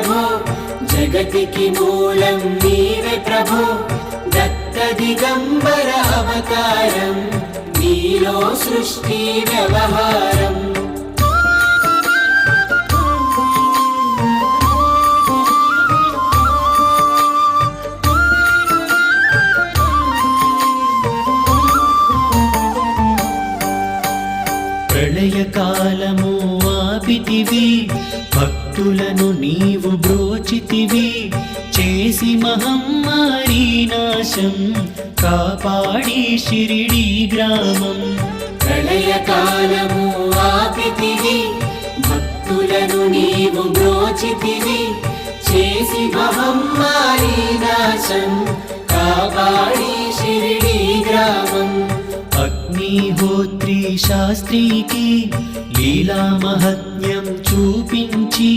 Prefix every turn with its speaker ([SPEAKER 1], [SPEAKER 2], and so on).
[SPEAKER 1] ప్రభో జగతికి మూలం నీవే ప్రభో దత్త దిగంబర అవతారం నీలో సృష్టి వ్యవహారం
[SPEAKER 2] ప్రళయకాలము ఆపితివి భక్తులను నీవు బ్రోచితివి చేసి మహమ్మారి నాశం కాపాడి షిరిడి గ్రామం
[SPEAKER 1] ప్రళయకాలము ఆపితివి భక్తులను నీవు బ్రోచితివి చేసి మహమ్మారి నాశం కాపాడి షిరిడి గ్రామం
[SPEAKER 2] అగ్నిహోత్రి శాస్త్రికి లీలా మహత్యం చూపించి